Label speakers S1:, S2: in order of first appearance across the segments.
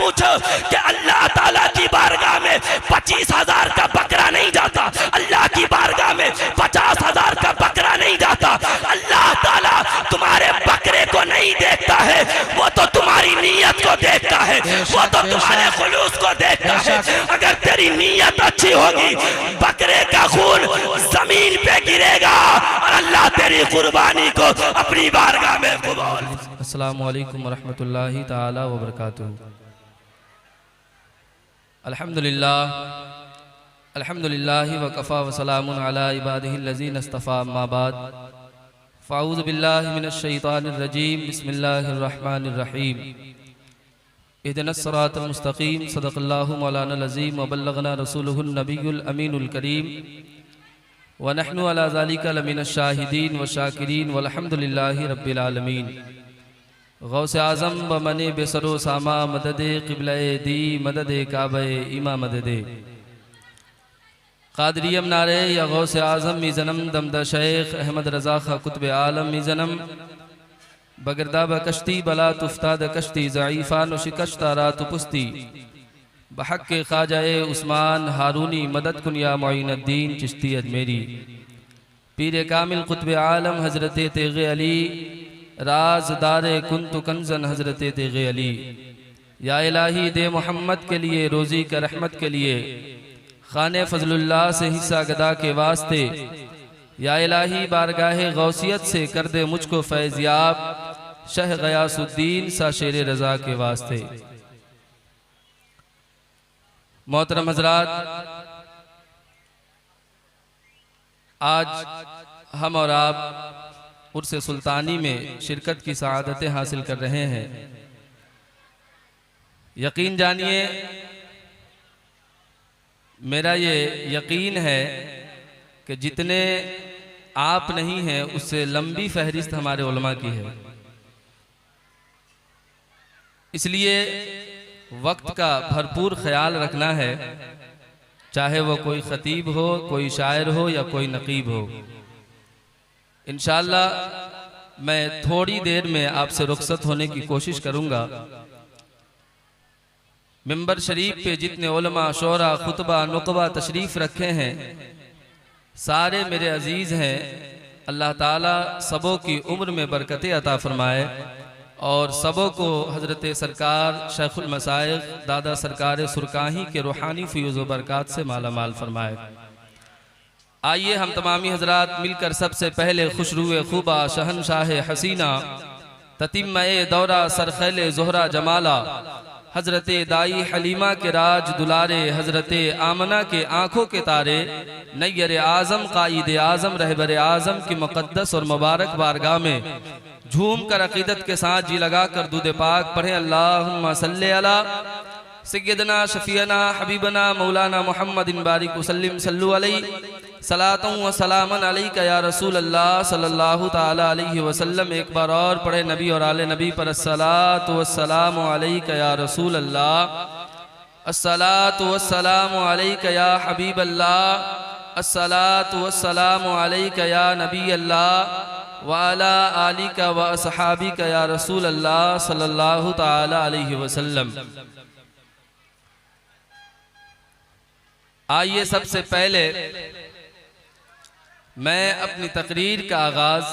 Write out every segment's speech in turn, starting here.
S1: पूछो कि अल्लाह ताला की बारगाह में 25,000 का बकरा नहीं जाता, अल्लाह की बारगाह में 50,000 का बकरा नहीं जाता। अल्लाह ताला तुम्हारे बकरे को नहीं देखता है, वो तो तुम्हारी नीयत को देखता है, वो तो तुम्हारे खुलूस को देखता है। अगर तेरी नीयत अच्छी होगी, बकरे का खून जमीन पे गिरेगा और अल्लाह तेरी कुर्बानी को अपनी बारगाह में कबूल।
S2: अस्सलामु अलैकुम वरहमतुल्लाहि ताला व बरकातुहू। अल्हम्दुलिल्लाह व कफ़ा व सलामुन अला इबादिहिल्लज़ीना इस्तफ़ा, अम्मा बाद, फ़अऊज़ु बिल्लाहि मिनश शैतानिर रजीम, बिस्मिल्लाहिर रहमानिर रहीम। इहदिनस सिरातल मुस्तक़ीम, सदक़ल्लाहु मौलानल अज़ीम व बल्लगना रसूलुहुन नबियुल अमीनुल करीम व नहनु अला ज़ालिका लमिनश शाहिदीन व शाकिरीन वल्हम्दुलिल्लाहि रब्बिल आलमीन। गौसे आज़म व मने बेसरो सामा, मददे क़िबले दी, मददे काबे इमा, मददे क़ादिरियम नारे या गौसे आज़म मी जन्म दमदा शेख अहमद रज़ा खा कुतुब आलम मी जन्म बगरदा बकश्ती बला तुफ्ताद कश्ती ज़ईफ़ा नु शिकश्ता रात पुस्ती बहक के ख्वाजाए उस्मान हारूनी मदद कुन या मुईनुद्दीन चिश्ती अजमेरी। पीर कामिल कुतुब आलम हज़रत तेग़े अली, राज़दारे कुन्तु कंज़न हज़रत तेग़े अली। या इलाही दे मोहम्मद के लिए, रोज़ी का रहमत के लिए, खाने फजलुल्लाह से हिस्सा गदा के वास्ते। या इलाही बारगाहे गौसियत से कर दे मुझको फैज़याब, शह गयासुद्दीन सा शेर रज़ा के वास्ते। मोहतरम हज़रात, आज हम और आप उर्स सुल्तानी में शिरकत की सआदतें हासिल कर रहे हैं। यकीन जानिए, मेरा ये यकीन है कि जितने आप नहीं हैं उससे लंबी फहरिस्त हमारे उलमा की है। इसलिए वक्त का भरपूर ख्याल रखना है, चाहे वो कोई खतीब हो, कोई शायर हो या कोई नकीब हो। इंशाअल्लाह मैं थोड़ी देर में आपसे रुखसत होने की कोशिश करूंगा। मिंबर शरीफ पे जितने उलमा, शोरा, खुतबा, नुकबा तशरीफ़ रखे हैं, सारे मेरे अजीज़ हैं। अल्लाह ताला सबों की उम्र में बरकतें अता फरमाए और सबों को हज़रत सरकार शेखुल मसाइख दादा सरकार सुरकाही के रूहानी फ़यूज़ व बरक़ात से माला माल फरमाए। आइए हम तमामी हज़रात मिलकर सबसे पहले खुशरूए खूबा शहनशाह हसीना ततिम्मे दौरा सरखैले ज़ोहरा जमाला हज़रत दाई हलीमा के राज दुलारे, हज़रत आमना के आँखों के तारे, नैयर आज़म कायद आज़म रहबर आज़म की मुक़द्दस और मुबारक बारगाह में झूम कर अक़ीदत के साथ जी लगा कर दूद पाक पढ़ें। अल्लाहुम्मा सल्ली अला सय्यदना शफ़ीअना हबीबना मौलाना मुहम्मदिन बारिक वसल्लिम सल्लु अलैहि सलातुन व सलामन अलैका या रसूल अल्लाह सल्लल्लाहु ताला अलैहि वसल्लम। एक बार और पढ़े नबी और आले नबी पर अस्सलातु वस्सलामु अलैका या रसूल अल्लाह, अस्सलातु वस्सलामु अलैका या हबीब अल्लाह, अस्सलातु वस्सलामु अलैका या नबी अल्लाह व अला आलिका व अस्हाबिका या रसूल अल्लाह सल्लल्लाहु ताला अलैहि वसल्लम। आइए सबसे पहले मैं अपनी तकरीर का आगाज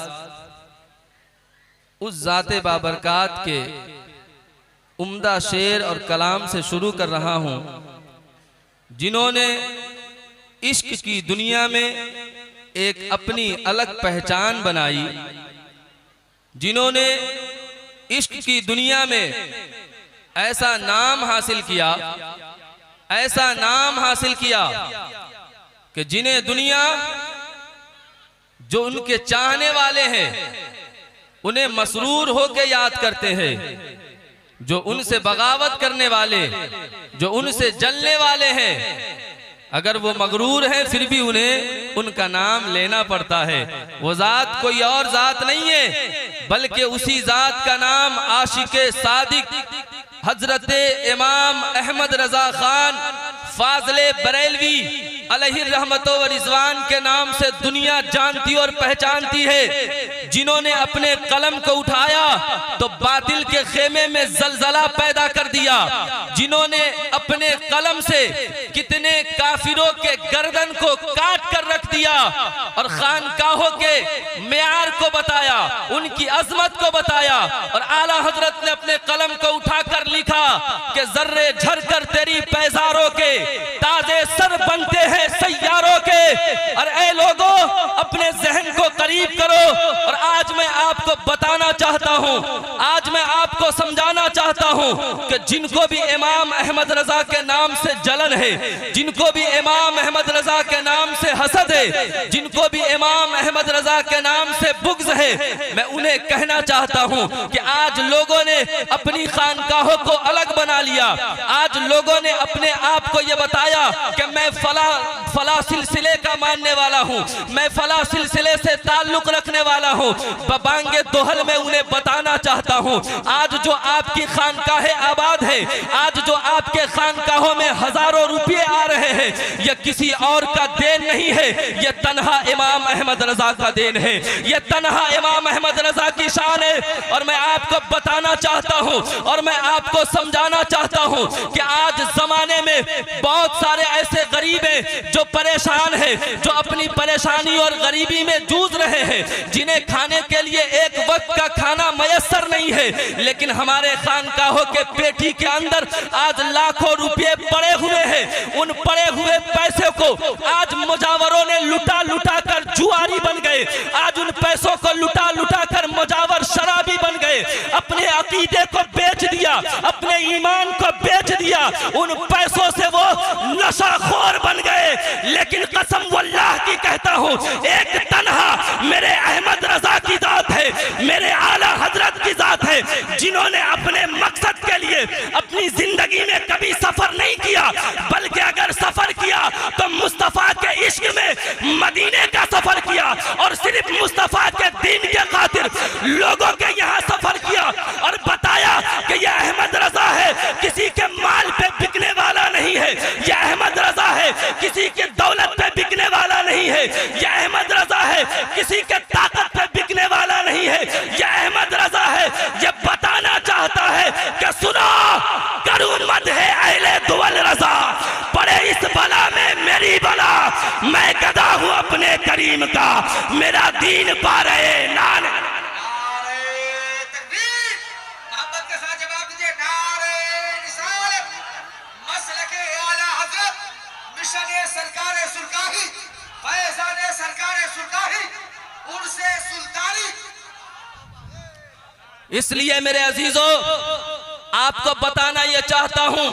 S2: उस ज़ाते बाबरकात के उम्दा शेर और कलाम से शुरू कर रहा हूँ जिन्होंने इश्क की दुनिया में एक अपनी अलग पहचान बनाई, जिन्होंने इश्क की दुनिया में ऐसा नाम हासिल किया, ऐसा नाम हासिल किया कि जिन्हें दुनिया, जो उनके चाहने वाले हैं, उन्हें मसरूर होकर याद करते हैं। जो उनसे बगावत करने वाले, जो उनसे जलने वाले हैं, अगर वो मगरूर हैं फिर भी उन्हें उनका नाम लेना पड़ता है। वो जात कोई और जात नहीं है, बल्कि उसी जात का नाम आशिके सादिक हजरत इमाम अहमद रजा खान फाजले बरेलवी अलैहि रहमतो व रिजवान के नाम से दुनिया जानती और पहचानती है। जिन्होंने अपने कलम को उठाया तो बातिल के खेमे में जलजला पैदा कर दिया, जिन्होंने अपने कलम से कितने काफिरों के गर्दन को काट कर रख दिया और खानकाहों के मेयार को बताया, उनकी अजमत को बताया। और आला हजरत ने अपने कलम को उठाकर लिखा कि जर्रे झर कर तेरी पैजारों के ताजे सर बनते हैं सैयारों के। और ए लोगों, अपने जहन को करीब करो। और आज मैं आपको बताना चाहता हूं, आज मैं आपको समझाना चाहता हूं कि जिनको भी इमाम अहमद रजा के नाम से जलन है, जिनको भी इमाम अहमद रजा के नाम से हसद है, जिनको भी इमाम अहमद रजा के नाम से बुग़्ज़ है, मैं उन्हें कहना चाहता हूं कि आज लोगों ने अपनी खानकाहों को अलग बना लिया। आज लोगों ने अपने आप को यह बताया कि मैं फला सिलसिले का मानने वाला हूं, मैं फला सिलसिले से ताल्लुक रखने वाला हूं। बबांगे दोहल में उन्हें बताना चाहता हूं, आज जो आपकी खानकाहें आबाद है, आज जो आपके खानकाहों में हजारों रुपये आ रहे हैं, यह किसी और का देन नहीं है, यह तन्हा इमाम अहमद रजा का देन है, यह तन्हा इमाम अहमद रजा की शान है। और मैं आपको बताना चाहता हूं और मैं आपको समझाना चाहता हूं कि आज जमाने में बहुत सारे ऐसे गरीब हैं जो परेशान हैं, जो अपनी परेशानी और गरीबी में जूझ रहे हैं, जिन्हें खाने के लिए एक वक्त का खाना मयसर नहीं है। लेकिन हमारे खानकाहों के पेटी के अंदर आज लाखों रुपए पड़े हुए हैं। उन पड़े हुए पैसे को आज मुजावरों ने लुटा लुटा कर जुआरी बन गए, आज उन पैसों को लुटा लुटा कर मुजावर शराबी बन गए, अपने अकीदे को बेच दिया, अपने ईमान को बेच दिया, उन पैसों से वो नशाखोर बन गए। लेकिन कसम वल्लाह की कहता हूं, एक तन्हा मेरे अहमद रजा की जात है, मेरे आला हजरत की जात है, जिन्होंने अपने मकसद के लिए अपनी जिंदगी में कभी सफर नहीं किया, बल्कि अगर सफर किया तो मुस्तफा के इश्क में मदीने का सफर किया और सिर्फ मुस्तफा के दीन के खातिर लोगों के यहाँ सफर किया और बताया कि यह अहमद रजा है, किसी के माल पे बिकने वाला नहीं है, यह अहमद रजा है, किसी के दौलत पे बिकने वाला नहीं है, यह अहमद रजा है, किसी के ताकत पे बिकने वाला नहीं है, यह अहमद रजा है। यह बताना चाहता है कि सुनो, करूं मत है अहले दुवल रजा, पड़े इस बला में मेरी बला, मैं गदा हूं अपने करीम का, मेरा दीन पा रहे नान। इसलिए मेरे अजीजों, आपको बताना यह चाहता हूं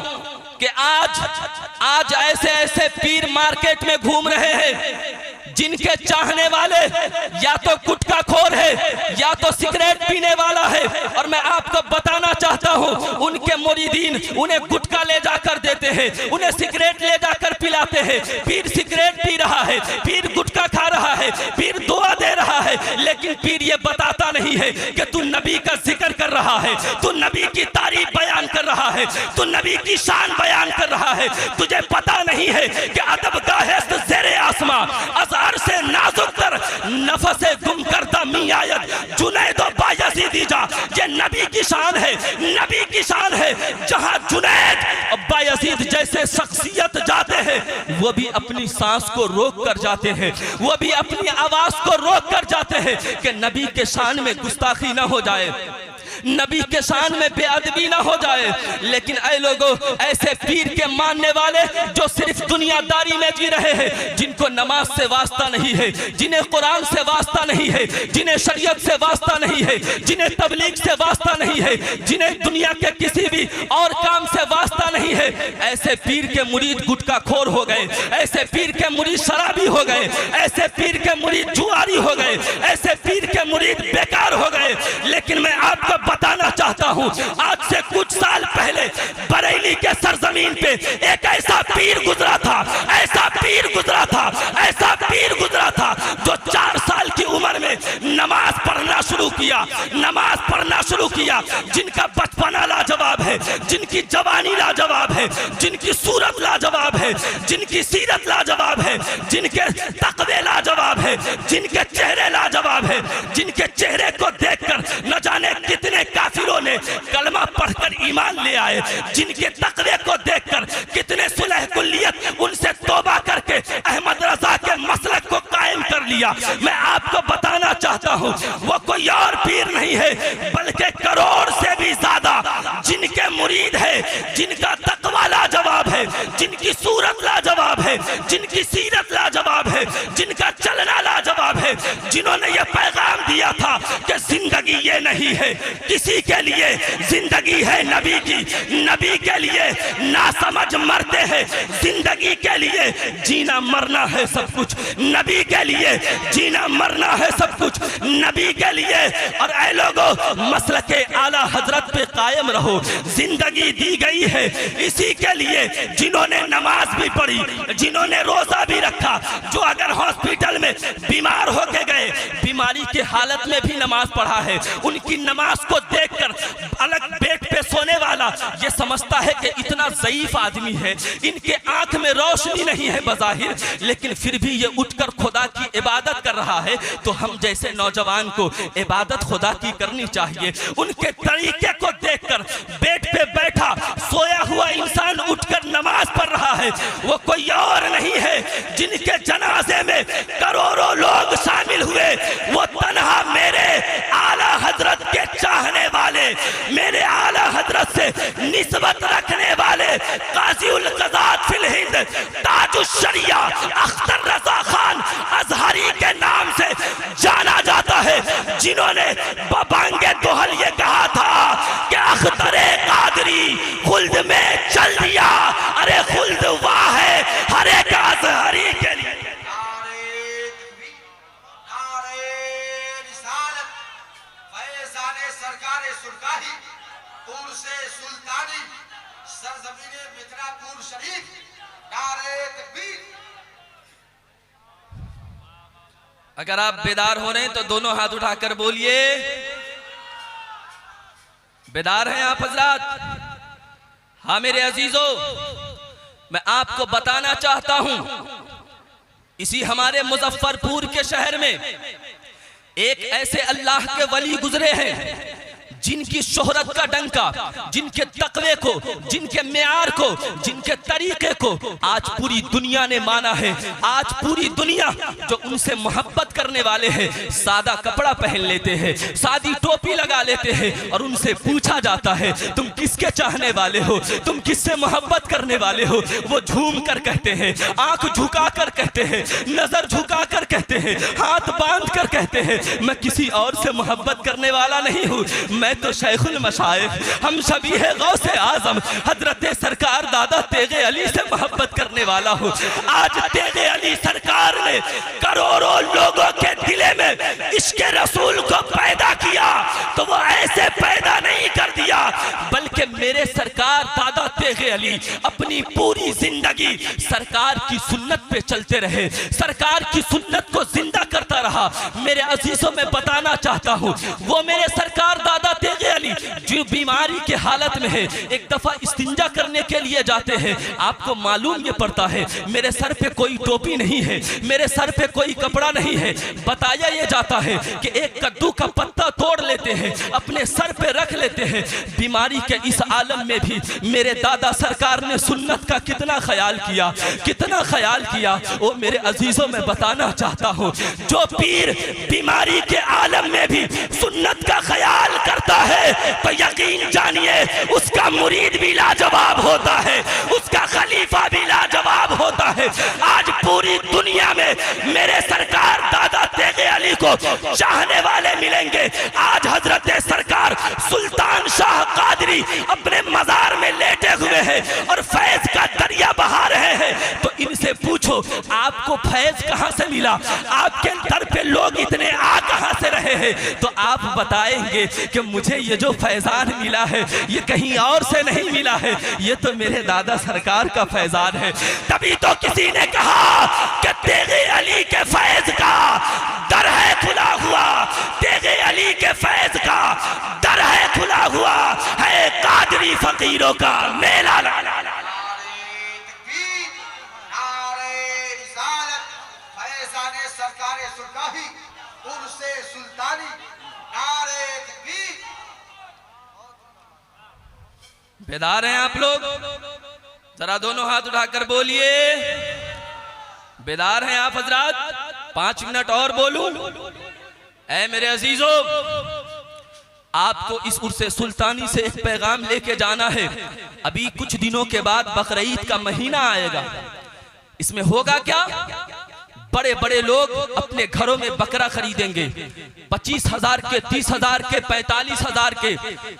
S2: कि आज ऐसे ऐसे पीर मार्केट में घूम रहे हैं जिनके चाहने वाले या तो गुटखा खोर है या तो सिगरेट पीने वाला है। और मैं आपको बताना चाहता हूं, उनके मुरीदीन उन्हें गुटखा ले जाकर देते हैं, उन्हें सिगरेट ले जाकर पिलाते हैं। पीर सिगरेट पी रहा है, पीर गुटखा खा रहा है, पीर दुआ दे रहा है, लेकिन पीर ये बताता नहीं है कि तू नबी का जिक्र कर रहा है, तू नबी की तारीफ बयान कर रहा है, तू नबी की शान बयान कर रहा है। तुझे पता नहीं है कि अदब का है ज़ेरे आसमां, अज़हर से नाजुक तर नफसे गुम करता मियायत जुनैद और बायज़ीद जा, ये नबी की शान है, नबी की शान है। जहां जुनैद और बायज़ीद जैसे शख्सियत जाते हैं, वो भी अपनी सांस को रोक कर जाते हैं, वो भी अपनी आवाज को रोक कर जाते हैं कि नबी के शान में गुस्ताखी ना हो जाए, नबी के शान में बेअदबी ना हो जाए। लेकिन ऐ लोगों, ऐसे पीर के मानने वाले जो सिर्फ दुनियादारी में जी रहे हैं, जिनको नमाज से वास्ता नहीं है, जिन्हें कुरान से वास्ता नहीं है, जिन्हें शरीयत से वास्ता नहीं है, जिन्हें तबलीग से वास्ता नहीं है, जिन्हें दुनिया के किसी भी और काम से वास्ता नहीं है, ऐसे पीर के मुरीद गुटखा खोर हो गए, ऐसे पीर के मुरीद शराबी हो गए, ऐसे पीर के मुरीद जुआरी हो गए, ऐसे पीर के मुरीद बेकार हो गए। लेकिन मैं आपको बताना चाहता हूं, आज से कुछ साल पहले बरेली के सरजमीन पे एक ऐसा पीर गुजरा था, ऐसा पीर गुजरा था, ऐसा पीर गुजरा था, जो 4 साल की उम्र में नमाज पढ़ना शुरू किया, नमाज पढ़ना शुरू किया, जिनका बचपना लाजवाब है,
S1: जिनकी जवानी लाजवाब है, जिनकी सूरत लाजवाब है, जिनकी सीरत लाजवाब है, जिनके तकवे लाजवाब है, जिनके चेहरे लाजवाब है, जिनके चेहरे को देखकर न जाने कितने काफिरों ने कलमा पढ़कर ईमान ले आए, जिनके तकवे को देखकर कितने सुलह कुल्लियत उनसे तौबा करके अहमद रजा के मसलक को कायम कर लिया। मैं आपको बताना चाहता हूं वो कोई और पीर नहीं है बल्कि करोड़ से भी ज्यादा जिनके मुरीद है, जिनका तकवा लाजवाब है, जिनकी सूरत लाजवाब है, जिनकी सीरत लाजवाब है, जिनका चलना लाजवाब है, जिन्होंने ये पैगाम दिया था कि जिंदगी ये नहीं है किसी के लिए, जिंदगी है नबी की, नबी के लिए नासमझ मरते हैं, जिंदगी के लिए जीना मरना है सब कुछ, नबी के लिए जीना मरना है सब कुछ, नबी के लिए। और ऐ लोगों, मसलके आला हजरत पे कायम रहो, जिंदगी दी गई है इसी के लिए जिन्होंने नमाज भी पढ़ी, जिन्होंने रोजा भी रखा, जो अगर हॉस्पिटल में बीमार होके गए, बीमारी के हालत में भी नमाज पढ़ा है, उनकी नमाज को देखकर अलग बेड पे सोने वाला ये समझता है कि इतना ज़ईफ आदमी है, इनके आंख में रोशनी नहीं है बज़ाहिर, लेकिन फिर भी ये उठकर खुदा की इबादत कर रहा है। तो हम जैसे नौजवान को इबादत खुदा की करनी चाहिए। उनके तरीके को देखकर बेड पे बैठा सोया हुआ इंसान उठकर नमाज पढ़ रहा है, वो कोई और नहीं है जिनके जनाजे में करोड़ों लोग शामिल हुए, वो तन्हा मेरे आला हजरत के चाहने वाले, मेरे आला हजरत से निस्बत रखने वाले काजी उल क़ज़ात फिल हिंद ताजुश शरिया अख्तर रज़ा खान अज़हरी के नाम से जाना जाता है, जिन्होंने बबांगे दोहल ये कहा था कि अख्तरे कादरी खुल्द में चल दिया, अरे खुल्द वाह है हर एक अज़हरी के लिए।
S2: अगर आप बेदार हो रहे हैं तो दोनों हाथ उठाकर बोलिए, बेदार हैं आप हजरात? हाँ मेरे अजीजों, मैं आपको बताना चाहता हूं, इसी हमारे मुजफ्फरपुर के शहर में एक ऐसे अल्लाह के वली गुजरे हैं जिनकी शोहरत का डंका, जिनके तकवे को, जिनके मेयार को, जिनके तरीके को आज पूरी दुनिया ने माना है। आज पूरी दुनिया जो उनसे मोहब्बत करने वाले हैं, सादा कपड़ा पहन लेते हैं, सादी टोपी लगा लेते हैं और उनसे पूछा जाता है तुम किसके चाहने वाले हो, तुम किससे मोहब्बत करने वाले हो, वो झूम कर कहते हैं, आंख झुका कर कहते हैं, नजर झुका कर कहते हैं, हाथ बांध कर कहते हैं मैं किसी और से मोहब्बत करने वाला नहीं हूँ, मैं तो शेखुल मशाइख, हम सभी है गौसे आजम हजरत सरकार दादा तेगे अली से मोहब्बत करने वाला हूँ। आज तेगे अली सरकार ने करोड़ों लोगों के दिले में इश्क रसूल को पैदा किया, तो वो ऐसे पैदा नहीं कर दिया, बल्कि मेरे सरकार दादा तेगे अली अपनी पूरी जिंदगी सरकार की सुन्नत पे चलते रहे, सरकार की सुन्नत को जिंदा करता रहा। मेरे अजीजों में बताना चाहता हूँ, वो मेरे सरकार दादा तेगे अली जो बीमारी के हालत में है, एक दफा इस्तिंजा करने के लिए जाते हैं, आपको मालूम ये पड़ता है मेरे सर पे कोई टोपी नहीं है, मेरे सर पे कोई कपड़ा नहीं है, बताया ये जाता है कि एक कद्दू का पत्ता तोड़ लेते हैं, अपने सर पे रख लेते हैं। बीमारी के इस आलम में भी मेरे दादा सरकार ने सुन्नत का कितना ख्याल किया, कितना ख्याल किया। वो मेरे अजीजों में बताना चाहता हूँ, जो पीर बीमारी के आलम में भी सुन्नत का ख्याल करता है तो यकीन जानिए उसका मुरीद भी लाजवाब होता है, उसका खलीफा भी लाजवाब होता है। आज पूरी दुनिया में मेरे सरकार दादा तेगे अली को चाहने वाले मिलेंगे। आज हजरत सरकार सुल्तान शाह कादरी अपने मजार में लेटे हुए हैं और फैज का दरिया बहा रहे हैं, तो इनसे पूछो आपको फैज कहां से मिला, आपके दर पे लोग इतने आ कहां से रहे हैं, तो आप बताएंगे कि मुझे ये जो फैजान मिला है ये कहीं और से नहीं मिला है, ये तो मेरे दादा सरकार का फैजान है। तभी तो किसी ने कहा कि तेगे अली के फैज का दर है खुला
S1: हुआ, तेगे अली के फैज का दर है खुला हुआ, है कादरी फकीरों का मेला।
S2: बेदार हैं आप लोग? जरा दोनों हाथ उठाकर बोलिए, बेदार हैं आप हजरात? 5 मिनट और बोलूं? ऐ मेरे अजीजों, आपको इस उर्से सुल्तानी से एक पैगाम लेके जाना है। अभी कुछ दिनों के बाद बकरीद का महीना आएगा। इसमें होगा क्या? बड़े बड़े लोग अपने घरों में बकरा खरीदेंगे, 25,000 के, 30,000 के, 45,000 के,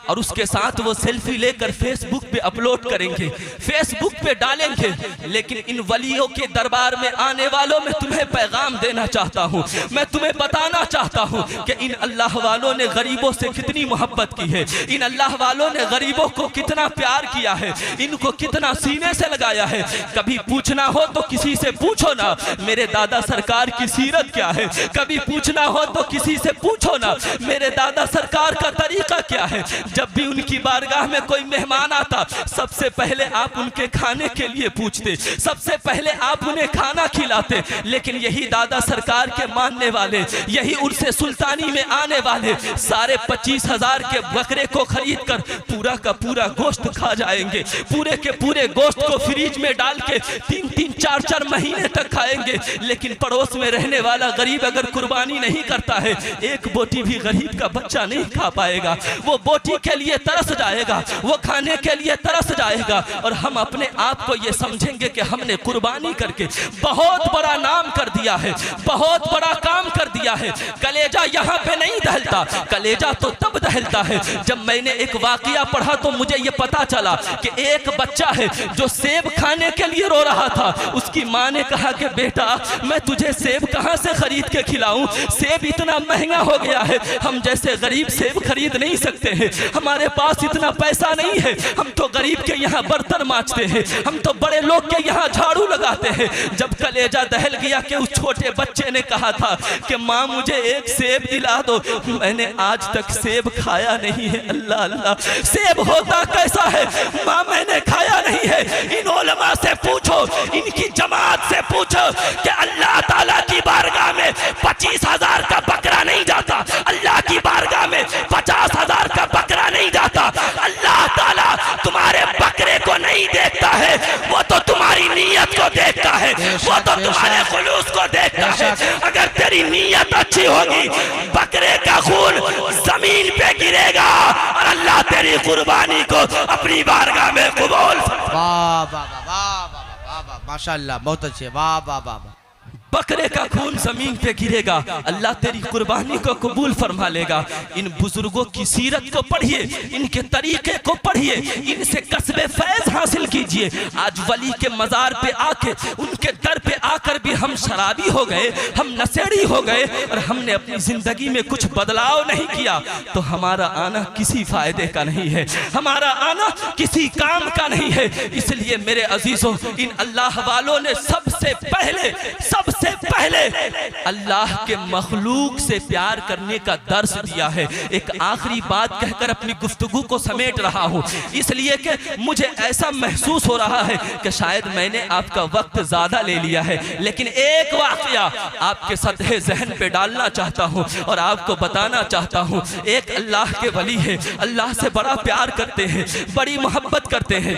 S2: और उसके साथ वो सेल्फी लेकर फेसबुक पे अपलोड करेंगे, फेसबुक पे डालेंगे। लेकिन इन वलियों के दरबार में आने वालों में तुम्हें पैगाम देना चाहता हूँ, मैं तुम्हें बताना चाहता हूँ कि इन अल्लाह वालों ने गरीबों से कितनी मोहब्बत की है, इन अल्लाह वालों ने गरीबों को कितना प्यार किया है, इनको कितना सीने से लगाया है। कभी पूछना हो तो किसी से पूछो ना मेरे दादा सरकार की सीरत क्या है, कभी पूछना हो तो किसी से पूछो ना मेरे दादा सरकार का तरीका क्या है। जब भी उनकी बारगाह में कोई मेहमान आता, सबसे पहले आप उनके खाने के लिए पूछते, सबसे पहले आप उन्हें खाना खिलाते। लेकिन यही दादा सरकार के मानने वाले, यही उर्से सुल्तानी में आने वाले सारे 25,000 के बकरे को खरीद कर पूरा का पूरा गोश्त खा जाएंगे, पूरे के पूरे गोश्त को फ्रिज में डाल के 3-3, 4-4 महीने तक खाएंगे। लेकिन पड़ोस में रहने वाला गरीब अगर कुर्बानी नहीं करता है, एक बोटी भी गरीब का बच्चा नहीं खा पाएगा। वो बोटी के लिए तरस जाएगा, वो खाने के लिए तरस जाएगा, और हम अपने आप को ये समझेंगे कि हमने कुर्बानी करके बहुत बड़ा नाम कर दिया है, बहुत बड़ा काम कर दिया है। कलेजा यहाँ पे नहीं दहलता, कलेजा तो तब दहलता है जब मैंने एक वाकया पढ़ा तो मुझे ये पता चला कि एक बच्चा है जो सेब खाने के लिए रो रहा था। उसकी माँ ने कहा कि बेटा मैं तुझे सेब कहाँ से खरीद के खिलाऊं, सेब इतना महंगा हो गया है, हम जैसे गरीब सेब खरीद नहीं सकते हैं, हमारे पास इतना पैसा नहीं है, हम तो गरीब के यहाँ बर्तन मांजते हैं, हम तो बड़े लोग के यहाँ झाड़ू लगाते हैं। जब कलेजा दहल गया कि उस छोटे बच्चे ने कहा था कि माँ मुझे एक सेब दिला दो, मैंने आज तक सेब खाया नहीं है। अल्लाह अल्लाह, सेब होता कैसा है? माँ मैंने खाया नहीं है। इन उलमा से पूछो, इनकी जमात से पूछो कि अल्लाह ताला की बारगाह में 25,000 का बकरा नहीं जाता, अल्लाह की बारगाह में 50,000 का बकरा नहीं जाता। अल्लाह ताला तुम्हारे बकरे को नहीं देखता है, वो तो तुम्हारी नीयत को देखता है, वो तो तुम्हारे खुलूस को देखता है। अगर तेरी नीयत अच्छी होगी, बकरे का खून जमीन पे गिरेगा और अल्लाह तेरी कुर्बानी को अपनी बारगाह में कबूल।
S3: वाह वाह वाह वाह वाह, माशाअल्लाह, बहुत अच्छे, वाह वाह वाह।
S2: बकरे का खून जमीन पे गिरेगा, अल्लाह तेरी कुर्बानी को कबूल फरमा लेगा। इन बुजुर्गों की सीरत को पढ़िए, इनके तरीके को पढ़िए, इनसे कसबे फैज हासिल कीजिए। आज वली के मजार पे आके, उनके दर पे आकर भी हम शराबी हो गए, हम नशेड़ी हो गए और हमने अपनी जिंदगी में कुछ बदलाव नहीं किया, तो हमारा आना किसी फायदे का नहीं है, हमारा आना किसी काम का नहीं है। इसलिए मेरे अजीजों, इन अल्लाह वालों ने सबसे पहले अल्लाह के मखलूक से प्यार करने का दर्स दिया है। एक आखिरी बात कहकर अपनी गुफ्तगू को समेट रहा हूँ, इसलिए कि मुझे ऐसा महसूस हो रहा है कि शायद मैंने आपका वक्त ज्यादा ले लिया है, लेकिन एक वाकया आपके सतह जहन पे डालना चाहता हूँ और आपको बताना चाहता हूँ। एक अल्लाह के वली है, अल्लाह से बड़ा प्यार करते हैं, बड़ी मोहब्बत करते हैं।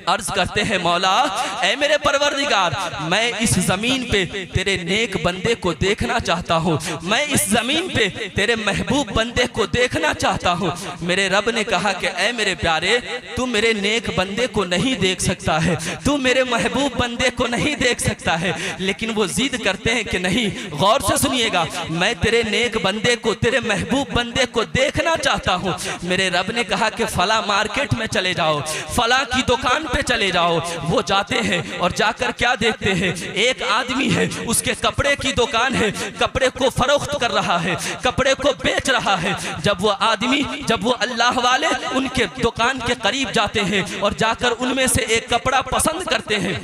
S2: अर्ज करते हैं, मौला ऐ मेरे परवरदिगार, मैं इस जमीन पे तेरे नेक बंदे को देखना चाहता हूँ, मैं इस जमीन पे तेरे महबूब बंदे को देखना चाहता हूँ। मेरे रब ने कहा कि ऐ मेरे प्यारे, तू मेरे नेक बंदे को नहीं देख सकता है, तू मेरे महबूब बंदे को नहीं देख सकता है, लेकिन वो जिद करते हैं कि नहीं, गौर से सुनिएगा, मैं तेरे नेक बंदे को, तेरे महबूब बंदे को देखना चाहता हूँ। मेरे रब ने कहा कि फला मार्केट में चले जाओ, फला की दुकान पे चले जाओ। वो जाते हैं और जाकर क्या देखते हैं, एक आदमी है, उसके कपड़े की दुकान है, कपड़े को फरोख्त कर रहा है, कपड़े को बेच रहा है। जब वो आदमी, जब वो अल्लाह वाले उनके दुकान के करीब जाते हैं और जाकर उनमें से एक कपड़ा पसंद करते हैं,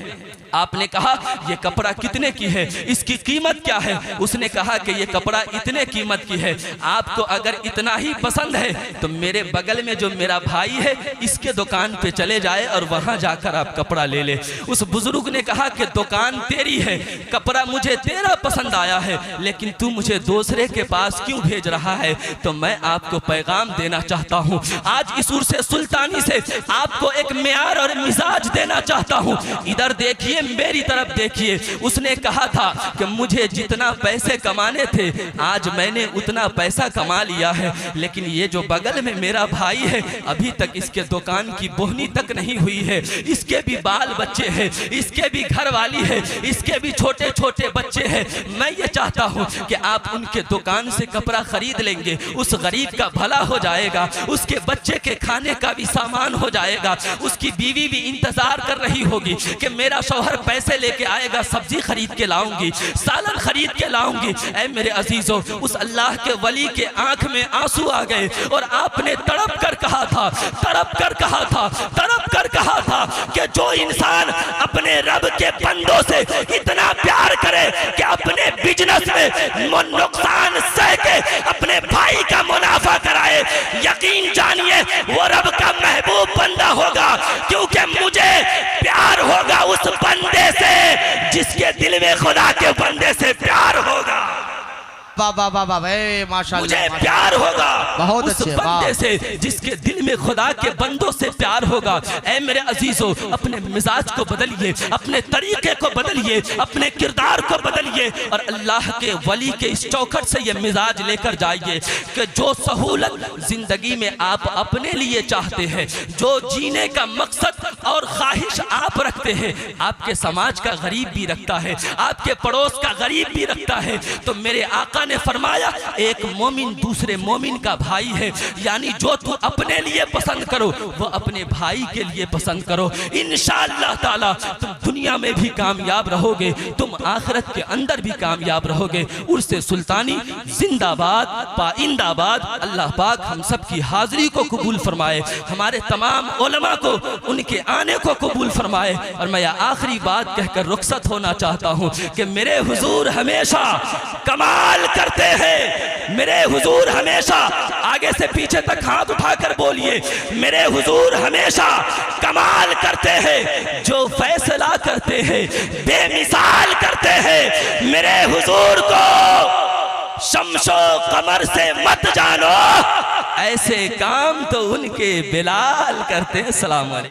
S2: आपने कहा ये कपड़ा कितने की है, इसकी कीमत क्या है? उसने कहा कि ये कपड़ा इतने कीमत की है। आपको अगर इतना ही पसंद है तो मेरे बगल में जो मेरा भाई है इसके दुकान पे चले जाए और वहां जाकर आप कपड़ा ले ले। उस बुजुर्ग ने कहा कि दुकान तेरी है, कपड़ा मुझे तेरा पसंद आया है, लेकिन तू मुझे दूसरे के पास क्यों भेज रहा है? तो मैं आपको पैगाम देना चाहता हूँ, आज इस उर्स सुल्तानी से आपको एक म्यार और मिजाज देना चाहता हूँ। इधर देखिए, मेरी तरफ देखिए। उसने कहा था कि मुझे जितना पैसे कमाने थे आज मैंने उतना पैसा कमा लिया है, लेकिन ये जो बगल में मेरा भाई है अभी तक इसके दुकान की बोहनी तक नहीं हुई है, इसके भी बाल बच्चे हैं, इसके भी घर वाली है, इसके भी छोटे छोटे बच्चे हैं। मैं ये चाहता हूँ कि आप उनके दुकान से कपड़ा खरीद लेंगे, उस गरीब का भला हो जाएगा, उसके बच्चे के खाने का भी सामान हो जाएगा, उसकी बीवी भी इंतजार कर रही होगी कि मेरा शौहर पैसे लेके आएगा, सब्जी खरीद के लाऊंगी, सालन खरीद के लाऊंगी। ऐ मेरे अजीजों, उस अल्लाह के वली के आंख में आंसू आ गए और आपने तड़प कर कहा था, तड़प कर कहा था, तड़प कर कहा था कि जो इंसान अपने रब के बंदों से इतना प्यार करे कि अपने बिजनेस में नुकसान सह के अपने भाई का मुनाफा कराए, यकीन जानिए वो रब का महबूब बंदा होगा, क्योंकि मुझे प्यार होगा उस बंदे से जिसके दिल में खुदा के बंदे से प्यार होगा।
S3: वाह वाह वाह, माशाल्लाह,
S2: मुझे प्यार होगा
S3: बहुत
S2: उस
S3: अच्छे,
S2: बंदे से जिसके दिल में खुदा के बंदों से प्यार होगा। ऐ मेरे अजीजों, अपने मिजाज को बदलिए, अपने तरीके को बदलिए, अपने किरदार को बदलिए और अल्लाह के वली के इस चौखट से ये मिजाज लेकर जाइए कि जो सहूलत जिंदगी में आप अपने लिए चाहते हैं, जो जीने का मकसद और ख्वाहिश आप रखते हैं, आपके समाज का गरीब भी रखता है, आपके पड़ोस का गरीब भी रखता है। तो मेरे आका ने फरमाया, एक मोमिन दूसरे मोमिन का भाई है, यानी जो तू अपने लिए पसंद करो वो अपने भाई के लिए पसंद करो। इंशाअल्लाह ताला तुम दुनिया में भी कामयाब रहोगे, तुम आखिरत के अंदर भी कामयाब रहोगे। उर्से सुल्तानी जिंदाबाद, पाइंदाबाद। अल्लाह पाक हम सब की हाजिरी को कबूल फरमाए, हमारे तमाम उलमा को उनके आने को कबूल फरमाए। और मैं आखिरी बात कहकर रुखसत होना चाहता हूँ कि मेरे हुजूर हमेशा कमाल करते हैं, मेरे हुजूर हमेशा, आगे से पीछे तक हाथ उठाकर बोलिए, मेरे हुजूर हमेशा कमाल करते हैं, जो फैसला करते हैं बेमिसाल करते हैं। मेरे हुजूर को शम्सो कमर से मत जानो, ऐसे काम तो उनके बिलाल करते हैं। सलाम अलैकुम।